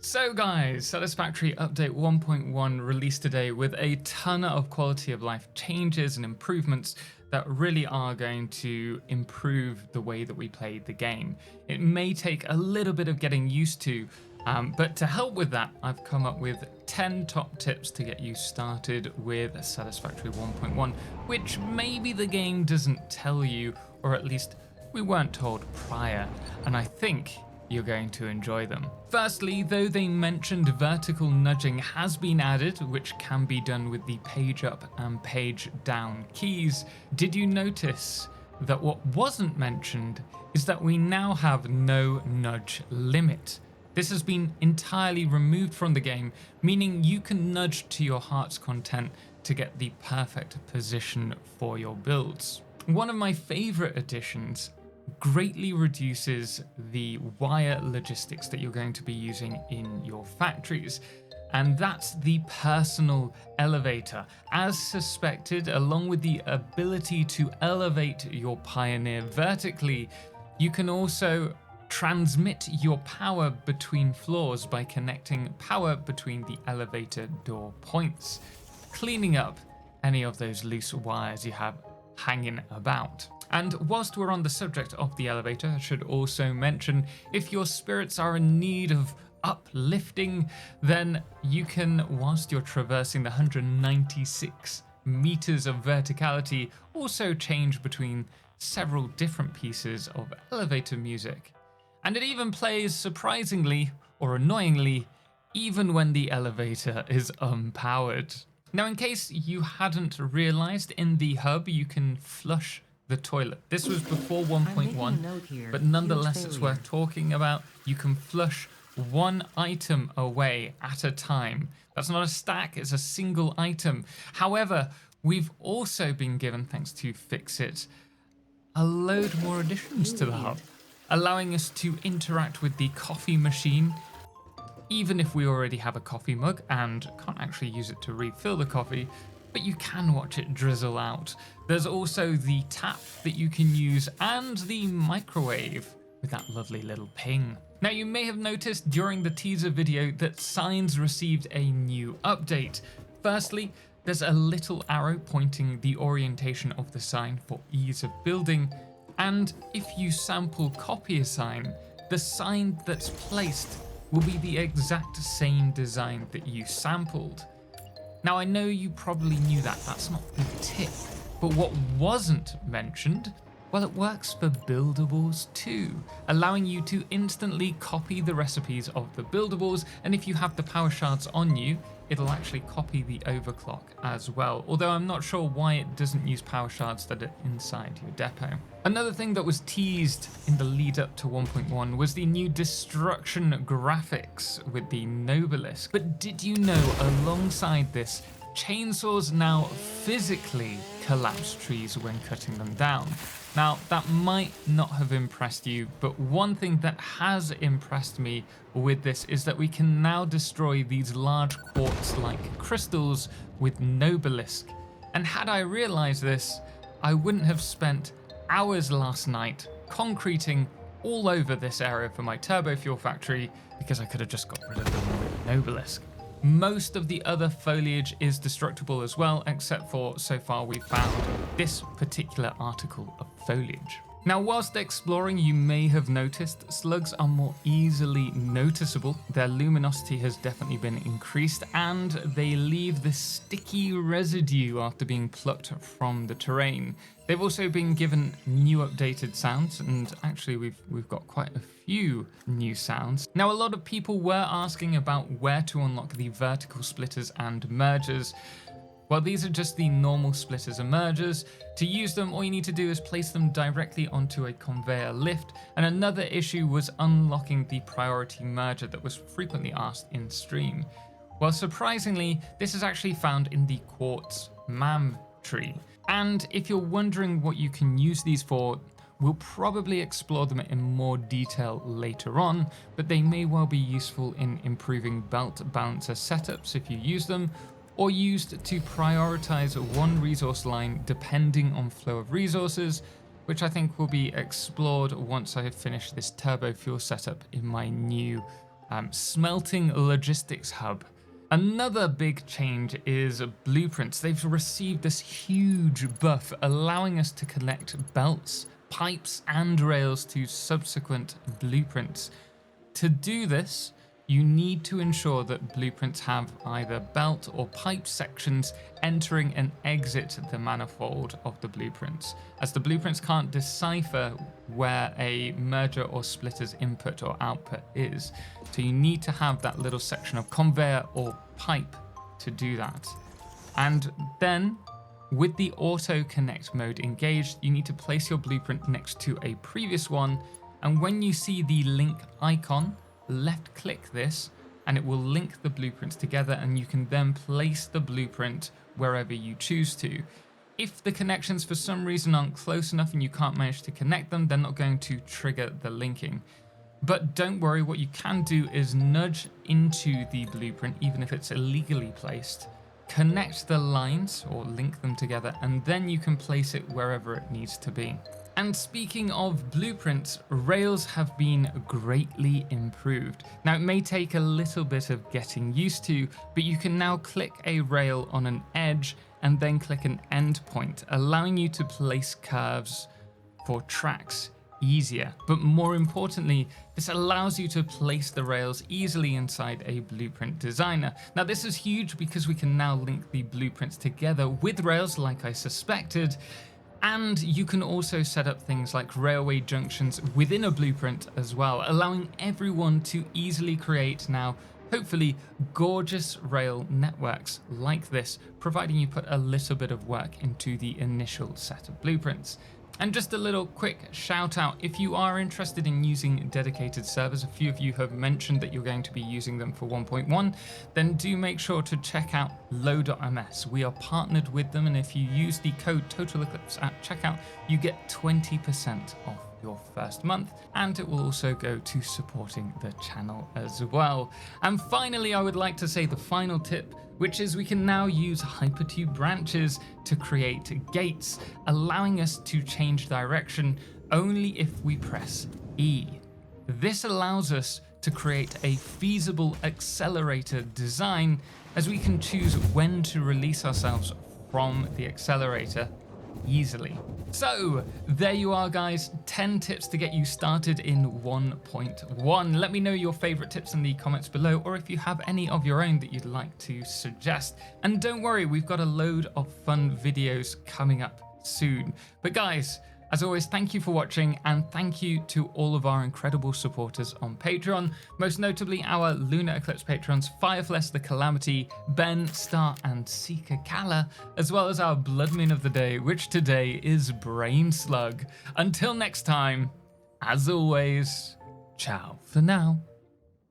So guys, Satisfactory update 1.1 released today with a ton of quality of life changes and improvements that really are going to improve the way that we play the game. It may take a little bit of getting used to, but to help with that, I've come up with 10 top tips to get you started with Satisfactory 1.1, which maybe the game doesn't tell you, or at least we weren't told prior, and I think you're going to enjoy them. Firstly, though they mentioned vertical nudging has been added, which can be done with the page up and page down keys, did you notice that what wasn't mentioned is that we now have no nudge limit? This has been entirely removed from the game, meaning you can nudge to your heart's content to get the perfect position for your builds. One of my favorite additions greatly reduces the wire logistics that you're going to be using in your factories, and that's the personal elevator. As suspected, along with the ability to elevate your Pioneer vertically, you can also transmit your power between floors by connecting power between the elevator door points, cleaning up any of those loose wires you have hanging about. And whilst we're on the subject of the elevator, I should also mention, if your spirits are in need of uplifting, then you can, whilst you're traversing the 196 meters of verticality, also change between several different pieces of elevator music. And it even plays, surprisingly or annoyingly, even when the elevator is unpowered. Now, in case you hadn't realized, in the hub you can flush the toilet. This was before 1.1, but nonetheless it's worth talking about. You can flush one item away at a time. That's not a stack, it's a single item. However, we've also been given, thanks to FICSIT, a load more additions to the hub, allowing us to interact with the coffee machine, even if we already have a coffee mug and can't actually use it to refill the coffee, but you can watch it drizzle out. There's also the tap that you can use and the microwave with that lovely little ping. Now, you may have noticed during the teaser video that signs received a new update. Firstly, there's a little arrow pointing the orientation of the sign for ease of building, and if you sample copy a sign, the sign that's placed will be the exact same design that you sampled. Now, I know you probably knew that, that's not the tip, but what wasn't mentioned, well, it works for buildables too, allowing you to instantly copy the recipes of the buildables, and if you have the power shards on you, it'll actually copy the overclock as well, although I'm not sure why it doesn't use power shards that are inside your depot. Another thing that was teased in the lead up to 1.1 was the new destruction graphics with the Nobelisk. But did you know, alongside this, chainsaws now physically collapse trees when cutting them down? Now, that might not have impressed you, but one thing that has impressed me with this is that we can now destroy these large quartz-like crystals with Nobelisk. And had I realized this, I wouldn't have spent hours last night concreting all over this area for my turbo fuel factory, because I could have just got rid of them with Nobelisk. Most of the other foliage is destructible as well, except for, so far we've found this particular article of foliage. Now, whilst exploring, you may have noticed slugs are more easily noticeable. Their luminosity has definitely been increased, and they leave this sticky residue after being plucked from the terrain. They've also been given new updated sounds, and actually we've got quite a few new sounds. Now, a lot of people were asking about where to unlock the vertical splitters and mergers. Well, these are just the normal splitters and mergers. To use them, all you need to do is place them directly onto a conveyor lift. And another issue was unlocking the priority merger that was frequently asked in stream. Well, surprisingly, this is actually found in the quartz mam tree. And if you're wondering what you can use these for, we'll probably explore them in more detail later on, but they may well be useful in improving belt balancer setups if you use them, or used to prioritize one resource line depending on flow of resources, which I think will be explored once I have finished this turbo fuel setup in my new Smelting logistics hub. Another big change is blueprints. They've received this huge buff, allowing us to connect belts, pipes, and rails to subsequent blueprints. To do this, you need to ensure that blueprints have either belt or pipe sections entering and exit the manifold of the blueprints, as the blueprints can't decipher where a merger or splitter's input or output is. So you need to have that little section of conveyor or pipe to do that. And then with the auto connect mode engaged, you need to place your blueprint next to a previous one. And when you see the link icon, left click this and it will link the blueprints together, and you can then place the blueprint wherever you choose to. If the connections for some reason aren't close enough and you can't manage to connect them, they're not going to trigger the linking. But don't worry, what you can do is nudge into the blueprint, even if it's illegally placed, connect the lines or link them together, and then you can place it wherever it needs to be. And speaking of blueprints, rails have been greatly improved. Now, it may take a little bit of getting used to, but you can now click a rail on an edge and then click an endpoint, allowing you to place curves for tracks easier. But more importantly, this allows you to place the rails easily inside a blueprint designer. Now, this is huge because we can now link the blueprints together with rails like I suspected. And you can also set up things like railway junctions within a blueprint as well, allowing everyone to easily create now, hopefully, gorgeous rail networks like this, providing you put a little bit of work into the initial set of blueprints. And just a little quick shout out, if you are interested in using dedicated servers, a few of you have mentioned that you're going to be using them for 1.1, then do make sure to check out low.ms. We are partnered with them, and if you use the code Totalxclipse at checkout, you get 20% off your first month, and it will also go to supporting the channel as well. And finally, I would like to say the final tip, which is we can now use hypertube branches to create gates, allowing us to change direction only if we press E. This allows us to create a feasible accelerator design, as we can choose when to release ourselves from the accelerator easily. So there you are, guys, 10 tips to get you started in 1.1. Let me know your favorite tips in the comments below, or if you have any of your own that you'd like to suggest. And don't worry, we've got a load of fun videos coming up soon. But guys, as always, thank you for watching, and thank you to all of our incredible supporters on Patreon, most notably our Lunar Eclipse patrons Firefless the Calamity, Ben, Star, and Seeker Kala, as well as our Blood Moon of the day, which today is Brain Slug. Until next time, as always, ciao for now.